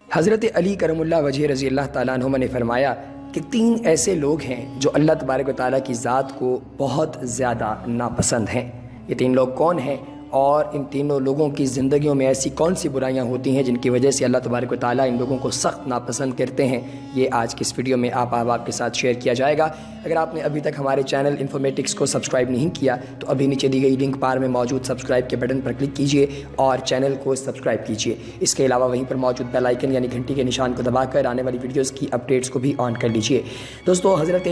حضرت علی کرم اللہ وجہ رضی اللہ تعالیٰ عنہما نے فرمایا کہ 3 ایسے لوگ ہیں جو اللہ تبارک و تعالیٰ کی ذات کو بہت زیادہ ناپسند ہیں۔ یہ 3 لوگ کون ہیں اور ان تینوں لوگوں کی زندگیوں میں ایسی کون سی برائیاں ہوتی ہیں جن کی وجہ سے اللہ تبارک و تعالیٰ ان لوگوں کو سخت ناپسند کرتے ہیں، یہ آج کی اس ویڈیو میں آپ کے ساتھ شیئر کیا جائے گا۔ اگر آپ نے ابھی تک ہمارے چینل انفارمیٹکس کو سبسکرائب نہیں کیا تو ابھی نیچے دی گئی لنک بار میں موجود سبسکرائب کے بٹن پر کلک کیجئے اور چینل کو سبسکرائب کیجئے۔ اس کے علاوہ وہیں پر موجود بیل آئیکن یعنی گھنٹی کے نشان کو دبا کر آنے والی ویڈیوز کی اپڈیٹس کو بھی آن کر لیجئے۔ دوستو، حضرت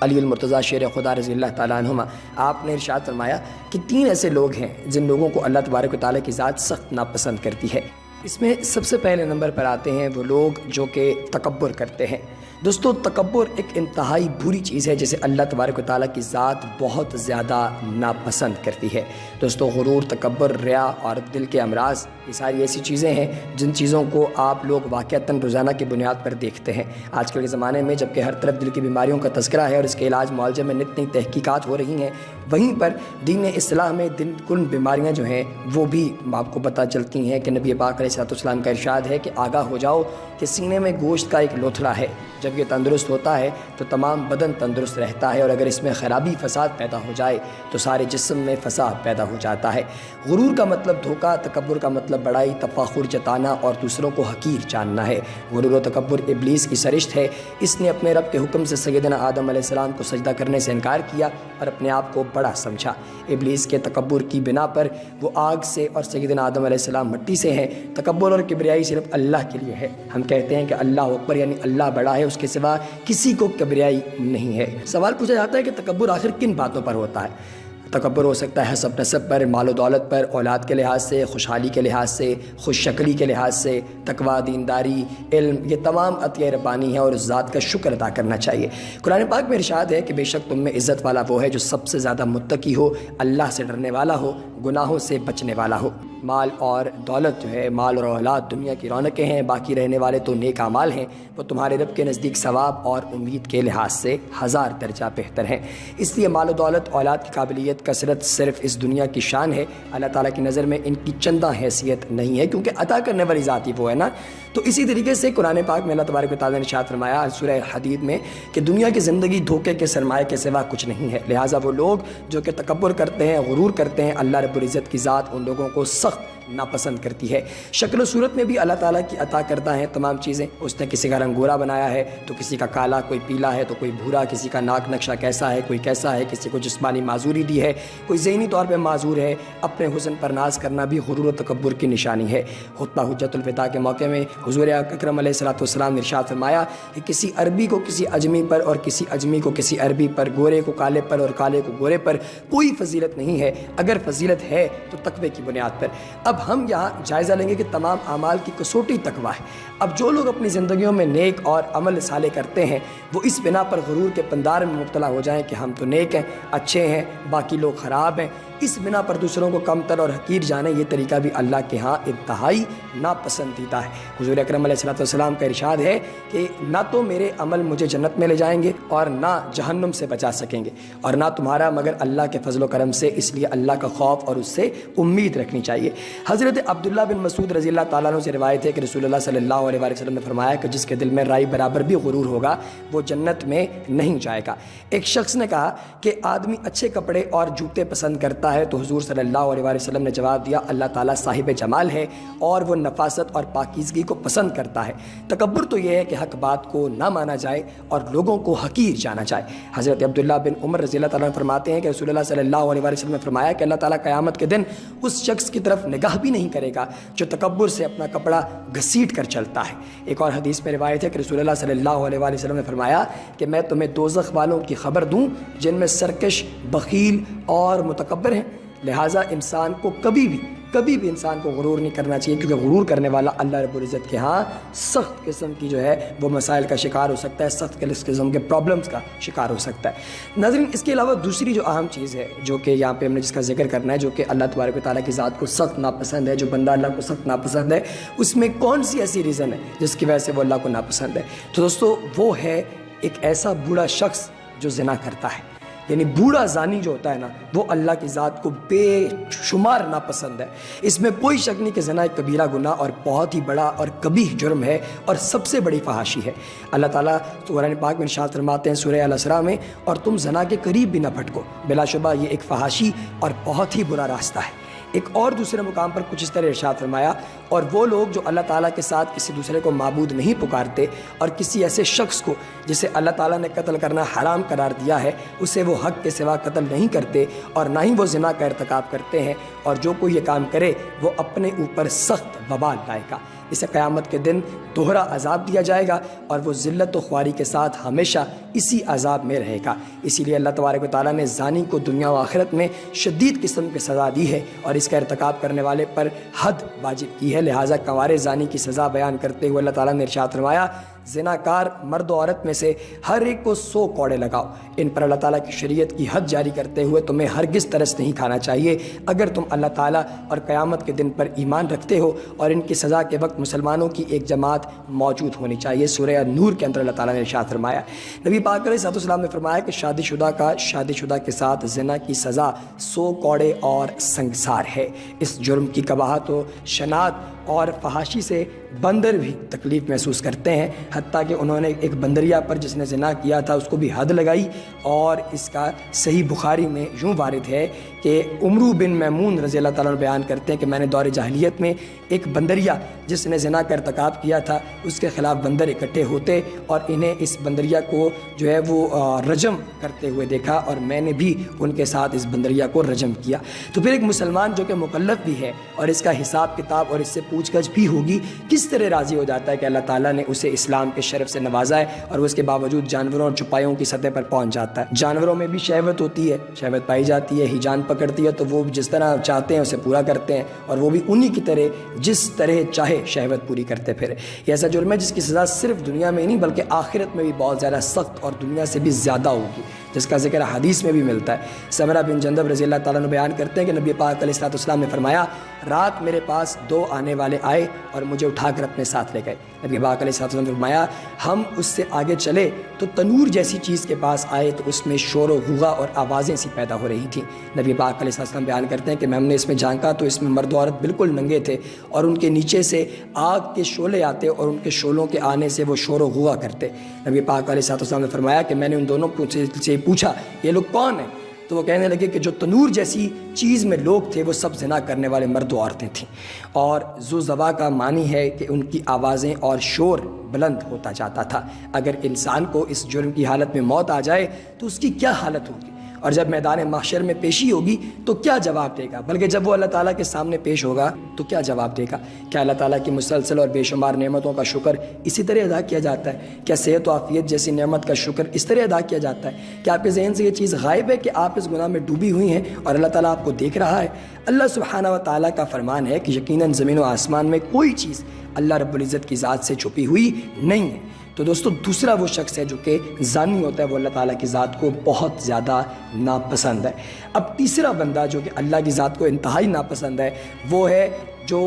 علی المرتضیٰ شیر خدا رضی اللہ تعالیٰ عنہما آپ نے ارشاد فرمایا کہ 3 ایسے لوگ ہیں جن لوگوں کو اللہ تبارک و تعالیٰ کی ذات سخت ناپسند کرتی ہے۔ اس میں سب سے پہلے نمبر پر آتے ہیں وہ لوگ جو کہ تکبر کرتے ہیں۔ دوستو، تکبر ایک انتہائی بری چیز ہے جسے اللہ تبارک و تعالیٰ کی ذات بہت زیادہ ناپسند کرتی ہے۔ دوستو، غرور، تکبر، ریا اور دل کے امراض، یہ ساری ایسی چیزیں ہیں جن چیزوں کو آپ لوگ واقعتاً روزانہ کی بنیاد پر دیکھتے ہیں۔ آج کل کے زمانے میں جبکہ ہر طرف دل کی بیماریوں کا تذکرہ ہے اور اس کے علاج معالجے میں نئی نئی تحقیقات ہو رہی ہیں، وہیں پر دین اصلاح میں دل کن بیماریاں جو ہیں وہ بھی آپ کو پتہ چلتی ہیں کہ نبی پاک علیہ السلام کا ارشاد ہے کہ آگاہ ہو جاؤ کہ سینے میں گوشت کا ایک لوتھڑا ہے، جب یہ تندرست ہوتا ہے تو تمام بدن تندرست رہتا ہے، اور اگر اس میں خرابی فساد پیدا ہو جائے تو سارے جسم میں فساد پیدا ہو جاتا ہے۔ غرور کا مطلب دھوکہ، تکبر کا مطلب بڑائی، تفاخر جتانا اور دوسروں کو حقیر جاننا ہے۔ غرور و تکبر ابلیس کی سرشت ہے۔ اس نے اپنے رب کے حکم سے سیدنا آدم علیہ السلام کو سجدہ کرنے سے انکار کیا اور اپنے آپ کو بڑا سمجھا۔ ابلیس کے تکبر کی بنا پر وہ آگ سے اور سیدنا آدم علیہ السلام مٹی سے ہیں۔ تکبر اور کبریائی صرف اللہ کے لیے ہے۔ ہم کہتے ہیں کہ اللہ اکبر یعنی اللہ بڑا ہے، اس کے سوا کسی کو کبریائی نہیں ہے۔ سوال پوچھا جاتا ہے کہ تکبر آخر کن باتوں پر ہوتا ہے؟ تکبر ہو سکتا ہے حسب نسب پر، مال و دولت پر، اولاد کے لحاظ سے، خوشحالی کے لحاظ سے، خوش شکلی کے لحاظ سے، تقوی، دینداری، علم، یہ تمام عطیہ ربانی ہیں اور اس ذات کا شکر ادا کرنا چاہیے۔ قرآن پاک میں ارشاد ہے کہ بے شک تم میں عزت والا وہ ہے جو سب سے زیادہ متقی ہو، اللہ سے ڈرنے والا ہو، گناہوں سے بچنے والا ہو۔ مال اور دولت جو ہے، مال اور اولاد دنیا کی رونقیں ہیں، باقی رہنے والے تو نیک اعمال ہیں، وہ تمہارے رب کے نزدیک ثواب اور امید کے لحاظ سے 1000 درجہ بہتر ہیں۔ اس لیے مال و دولت، اولاد کی قابلیت، کثرت صرف اس دنیا کی شان ہے، اللہ تعالیٰ کی نظر میں ان کی چندہ حیثیت نہیں ہے، کیونکہ عطا کرنے والی ذات ہی وہ ہے نا۔ تو اسی طریقے سے قرآن پاک میں اللہ تبارک و تعالیٰ نے ارشاد فرمایا سورہ حدید میں کہ دنیا کی زندگی دھوکے کے سرمایے کے سوا کچھ نہیں ہے، لہٰذا وہ لوگ جو کہ تکبر کرتے ہیں، غرور کرتے ہیں، اللہ رب العزت کی ذات ان لوگوں کو سخت ناپسند کرتی ہے۔ شکل و صورت میں بھی اللہ تعالیٰ کی عطا کردہ ہیں تمام چیزیں۔ اس نے کسی کا رنگ گورا بنایا ہے تو کسی کا کالا، کوئی پیلا ہے تو کوئی بھورا، کسی کا ناک نقشہ کیسا ہے کوئی کیسا ہے، کسی کو جسمانی معذوری دی ہے، کوئی ذہنی طور پہ معذور ہے۔ اپنے حسن پر ناز کرنا بھی غرور و تکبر کی نشانی ہے۔ خطبہ حجت الوداع کے موقع میں حضور اکرم علیہ السلام نے ارشاد فرمایا کہ کسی عربی کو کسی اجمی پر اور کسی اجمی کو کسی عربی پر، گورے کو کالے پر اور کالے کو گورے پر کوئی فضیلت نہیں ہے، اگر فضیلت ہے تو تقوی کی بنیاد پر۔ اب ہم یہاں جائزہ لیں گے کہ تمام اعمال کی کسوٹی تقوی ہے۔ اب جو لوگ اپنی زندگیوں میں نیک اور عمل صالح کرتے ہیں وہ اس بنا پر غرور کے پندار میں مبتلا ہو جائیں کہ ہم تو نیک ہیں، اچھے ہیں، باقی لوگ خراب ہیں، اس بنا پر دوسروں کو کمتر اور حقیر جانیں، یہ طریقہ بھی اللہ کے ہاں انتہائی ناپسندیدہ ہے۔ حضور اکرم علیہ السلام کا ارشاد ہے کہ نہ تو میرے عمل مجھے جنت میں لے جائیں گے اور نہ جہنم سے بچا سکیں گے، اور نہ تمہارا مگر اللہ کے فضل و کرم سے، اس لیے اللہ کا خوف اور اس سے امید رکھنی چاہیے۔ حضرت عبداللہ بن مسعود رضی اللہ تعالیٰ عنہ سے روایت ہے کہ رسول اللہ صلی اللہ علیہ وسلم نے فرمایا کہ جس کے دل میں رائی برابر بھی غرور ہوگا وہ جنت میں نہیں جائے گا۔ ایک شخص نے کہا کہ آدمی اچھے کپڑے اور جوتے پسند کرتا ہے تو حضور صلی اللہ علیہ وسلم نے جواب دیا اللہ تعالیٰ صاحب جمال ہے اور وہ نفاست اور پاکیزگی کو پسند کرتا ہے۔ تکبر تو یہ ہے کہ حق بات کو نہ مانا جائے اور لوگوں کو حقیر جانا جائے۔ حضرت عبداللہ بن عمر رضی اللہ تعالیٰ عنہ فرماتے ہیں کہ رسول اللہ صلی اللہ علیہ وسلم نے فرمایا کہ اللہ تعالیٰ قیامت کے دن اس شخص کی طرف نگاہ بھی نہیں کرے گا جو تکبر سے اپنا کپڑا گھسیٹ کر چلتا ہے۔ ایک اور حدیث میں روایت ہے کہ رسول اللہ صلی اللہ علیہ وسلم نے فرمایا کہ میں تمہیں دوزخ والوں کی خبر دوں جن میں سرکش، بخیل اور متکبر ہیں۔ لہٰذا انسان کو کبھی بھی انسان کو غرور نہیں کرنا چاہیے، کیونکہ غرور کرنے والا اللہ رب العزت کے ہاں سخت قسم کی جو ہے وہ مسائل کا شکار ہو سکتا ہے، سخت قسم کے پرابلمز کا شکار ہو سکتا ہے۔ ناظرین، اس کے علاوہ دوسری جو اہم چیز ہے جو کہ یہاں پہ ہم نے جس کا ذکر کرنا ہے، جو کہ اللہ تبارک و تعالیٰ کی ذات کو سخت ناپسند ہے، جو بندہ اللہ کو سخت ناپسند ہے، اس میں کون سی ایسی ریزن ہے جس کی وجہ سے وہ اللہ کو ناپسند ہے؟ تو دوستو، وہ ہے ایک ایسا بوڑھا شخص جو زنا کرتا ہے۔ یعنی بوڑھا زانی جو ہوتا ہے نا وہ اللہ کی ذات کو بے شمار ناپسند ہے۔ اس میں کوئی شک نہیں کہ زنا ایک کبیرہ گناہ اور بہت ہی بڑا اور قبیح جرم ہے اور سب سے بڑی فحاشی ہے۔ اللہ تعالیٰ قرآن پاک میں ارشاد فرماتے ہیں سورہ الاسراء میں، اور تم زنا کے قریب بھی نہ پھٹکو، بلا شبہ یہ ایک فحاشی اور بہت ہی برا راستہ ہے۔ ایک اور دوسرے مقام پر کچھ اس طرح ارشاد فرمایا، اور وہ لوگ جو اللہ تعالیٰ کے ساتھ کسی دوسرے کو معبود نہیں پکارتے اور کسی ایسے شخص کو جسے اللہ تعالیٰ نے قتل کرنا حرام قرار دیا ہے اسے وہ حق کے سوا قتل نہیں کرتے اور نہ ہی وہ زنا کا ارتکاب کرتے ہیں، اور جو کوئی یہ کام کرے وہ اپنے اوپر سخت وبال لائے گا، اسے قیامت کے دن دوہرا عذاب دیا جائے گا اور وہ ذلت و خواری کے ساتھ ہمیشہ اسی عذاب میں رہے گا۔ اسی لیے اللہ تبارک و تعالیٰ نے زانی کو دنیا و آخرت میں شدید قسم کی سزا دی ہے اور اس کا ارتکاب کرنے والے پر حد واجب کی ہے۔ لہٰذا کنوارے زانی کی سزا بیان کرتے ہوئے اللہ تعالیٰ نے ارشاد فرمایا، زناکار مرد و عورت میں سے ہر ایک کو 100 کوڑے لگاؤ۔ ان پر اللہ تعالیٰ کی شریعت کی حد جاری کرتے ہوئے تمہیں ہرگز ترس نہیں کھانا چاہیے اگر تم اللہ تعالیٰ اور قیامت کے دن پر ایمان رکھتے ہو، اور ان کی سزا کے وقت مسلمانوں کی ایک جماعت موجود ہونی چاہیے۔ سورہ نور کے اندر اللہ تعالیٰ نے ارشاد فرمایا، نبی پاک علیہ السلام نے فرمایا کہ شادی شدہ کے ساتھ زنا کی سزا 100 کوڑے اور سنگسار ہے۔ اس جرم کی قباحت و شناعت اور فحاشی سے بندر بھی تکلیف محسوس کرتے ہیں، حتیٰ کہ انہوں نے ایک بندریا پر جس نے زنا کیا تھا اس کو بھی حد لگائی، اور اس کا صحیح بخاری میں یوں وارد ہے کہ عمرو بن میمون رضی اللہ تعالیٰ عنہ بیان کرتے ہیں کہ میں نے دور جاہلیت میں ایک بندریا جس نے زنا کا ارتکاب کیا تھا اس کے خلاف بندر اکٹھے ہوتے اور انہیں اس بندریا کو جو ہے وہ رجم کرتے ہوئے دیکھا، اور میں نے بھی ان کے ساتھ اس بندریا کو رجم کیا۔ تو پھر ایک مسلمان جو کہ مکلف بھی ہے اور اس کا حساب کتاب اور اس سے پوچھ گچھ بھی ہوگی، کس طرح راضی ہو جاتا ہے کہ اللہ تعالیٰ نے اسے اسلام کے شرف سے نوازا ہے اور وہ اس کے باوجود جانوروں اور چپائیوں کی سطح پر پہنچ جاتا ہے۔ جانوروں میں بھی شہوت ہوتی ہے، شہوت پائی جاتی ہے، ہی جان پکڑتی ہے تو وہ جس طرح چاہتے ہیں اسے پورا کرتے ہیں، اور وہ بھی انہی کی طرح جس طرح چاہے شہوت پوری کرتے پھرے۔ یہ ایسا جرم ہے جس کی سزا صرف دنیا میں ہی نہیں بلکہ آخرت میں بھی بہت زیادہ سخت اور دنیا سے بھی زیادہ ہوگی، جس کا ذکر حدیث میں بھی ملتا ہے۔ سمرہ بن جندب رضی اللہ تعالیٰ عنہ بیان کرتے ہیں کہ نبی پاک علیہ السلام نے فرمایا، رات میرے پاس 2 آنے والے آئے اور مجھے اٹھا کر اپنے ساتھ لے گئے۔ نبی پاک علیہ السلام نے فرمایا، ہم اس سے آگے چلے تو تنور جیسی چیز کے پاس آئے تو اس میں شور و غوغا اور آوازیں سی پیدا ہو رہی تھیں۔ نبی پاک علیہ السلام بیان کرتے ہیں کہ ہم نے اس میں جھانکا تو اس میں مرد و عورت بالکل ننگے تھے، اور ان کے نیچے سے آگ کے شعلے آتے اور ان کے شعلوں کے آنے سے وہ شور و غوغا کرتے۔ نبی پاک علیہ السلام نے فرمایا کہ میں نے ان دونوں سے پوچھا یہ لوگ کون ہیں؟ تو وہ کہنے لگے کہ جو تنور جیسی چیز میں لوگ تھے وہ سب زنا کرنے والے مرد و عورتیں تھیں۔ اور ذو زوا کا معنی ہے کہ ان کی آوازیں اور شور بلند ہوتا جاتا تھا۔ اگر انسان کو اس جرم کی حالت میں موت آ جائے تو اس کی کیا حالت ہوگی، اور جب میدان محشر میں پیشی ہوگی تو کیا جواب دے گا، بلکہ جب وہ اللہ تعالیٰ کے سامنے پیش ہوگا تو کیا جواب دے گا؟ کیا اللہ تعالیٰ کی مسلسل اور بے شمار نعمتوں کا شکر اسی طرح ادا کیا جاتا ہے؟ کیا صحت و عافیت جیسی نعمت کا شکر اس طرح ادا کیا جاتا ہے؟ کیا آپ کے ذہن سے یہ چیز غائب ہے کہ آپ اس گناہ میں ڈوبی ہوئی ہیں اور اللہ تعالیٰ آپ کو دیکھ رہا ہے؟ اللہ سبحانہ و تعالیٰ کا فرمان ہے کہ یقیناً زمین و آسمان میں کوئی چیز اللہ رب العزت کی ذات سے چھپی ہوئی نہیں ہے۔ تو دوستو دوسرا وہ شخص ہے جو کہ زانی ہوتا ہے وہ اللہ تعالیٰ کی ذات کو بہت زیادہ ناپسند ہے۔ اب تیسرا بندہ جو کہ اللہ کی ذات کو انتہائی ناپسند ہے وہ ہے جو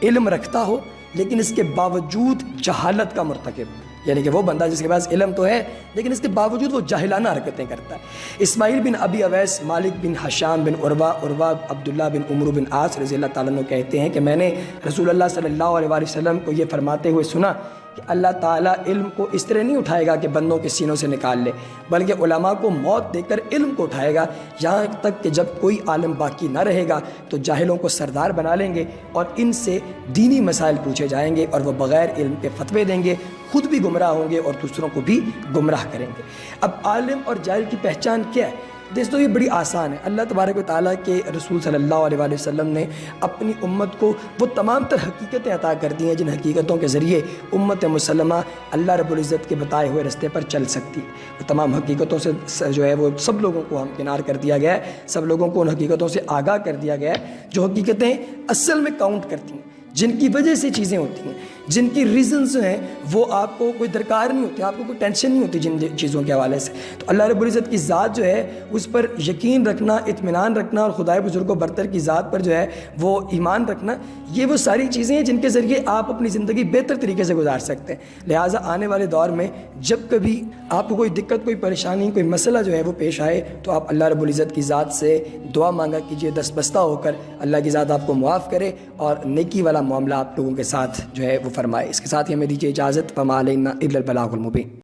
علم رکھتا ہو لیکن اس کے باوجود جہالت کا مرتکب، یعنی کہ وہ بندہ جس کے پاس علم تو ہے لیکن اس کے باوجود وہ جاہلانہ حرکتیں کرتا ہے۔ اسماعیل بن ابی اویس، مالک بن حشام بن عروہ عبداللہ بن عمرو بن عاص رضی اللہ تعالیٰ عنہ کہتے ہیں کہ میں نے رسول اللہ صلی اللہ علیہ وسلم کو یہ فرماتے ہوئے سنا کہ اللہ تعالیٰ علم کو اس طرح نہیں اٹھائے گا کہ بندوں کے سینوں سے نکال لے، بلکہ علماء کو موت دے کر علم کو اٹھائے گا، یہاں تک کہ جب کوئی عالم باقی نہ رہے گا تو جاہلوں کو سردار بنا لیں گے اور ان سے دینی مسائل پوچھے جائیں گے اور وہ بغیر علم کے فتوے دیں گے، خود بھی گمراہ ہوں گے اور دوسروں کو بھی گمراہ کریں گے۔ اب عالم اور جاہل کی پہچان کیا ہے؟ دوستو یہ بڑی آسان ہے۔ اللہ تبارک و تعالیٰ کے رسول صلی اللہ علیہ وآلہ وسلم نے اپنی امت کو وہ تمام تر حقیقتیں عطا کر دی ہیں جن حقیقتوں کے ذریعے امت مسلمہ اللہ رب العزت کے بتائے ہوئے رستے پر چل سکتی ہے۔ وہ تمام حقیقتوں سے جو ہے وہ سب لوگوں کو ہمکنار کر دیا گیا ہے، سب لوگوں کو ان حقیقتوں سے آگاہ کر دیا گیا ہے جو حقیقتیں اصل میں کاؤنٹ کرتی ہیں، جن کی وجہ سے چیزیں ہوتی ہیں، جن کی ریزنز جو ہیں وہ آپ کو کوئی درکار نہیں ہوتی، آپ کو کوئی ٹینشن نہیں ہوتی جن چیزوں کے حوالے سے. تو اللہ رب العزت کی ذات جو ہے اس پر یقین رکھنا، اطمینان رکھنا، اور خدائے بزرگ و برتر کی ذات پر جو ہے وہ ایمان رکھنا، یہ وہ ساری چیزیں ہیں جن کے ذریعے آپ اپنی زندگی بہتر طریقے سے گزار سکتے ہیں. لہٰذا آنے والے دور میں جب کبھی آپ کو کوئی دقت، کوئی پریشانی، کوئی مسئلہ جو ہے وہ پیش آئے تو آپ اللہ رب العزت کی ذات سے دعا مانگا کیجیے، دست بستہ ہو کر اللہ کی ذات آپ کو معاف کرے اور نیکی والا معاملہ آپ لوگوں کے ساتھ جو ہے وہ فرمائے. اس کے ساتھ ہی ہمیں دیجیے اجازت. فما علینا الا البلاغ المبین.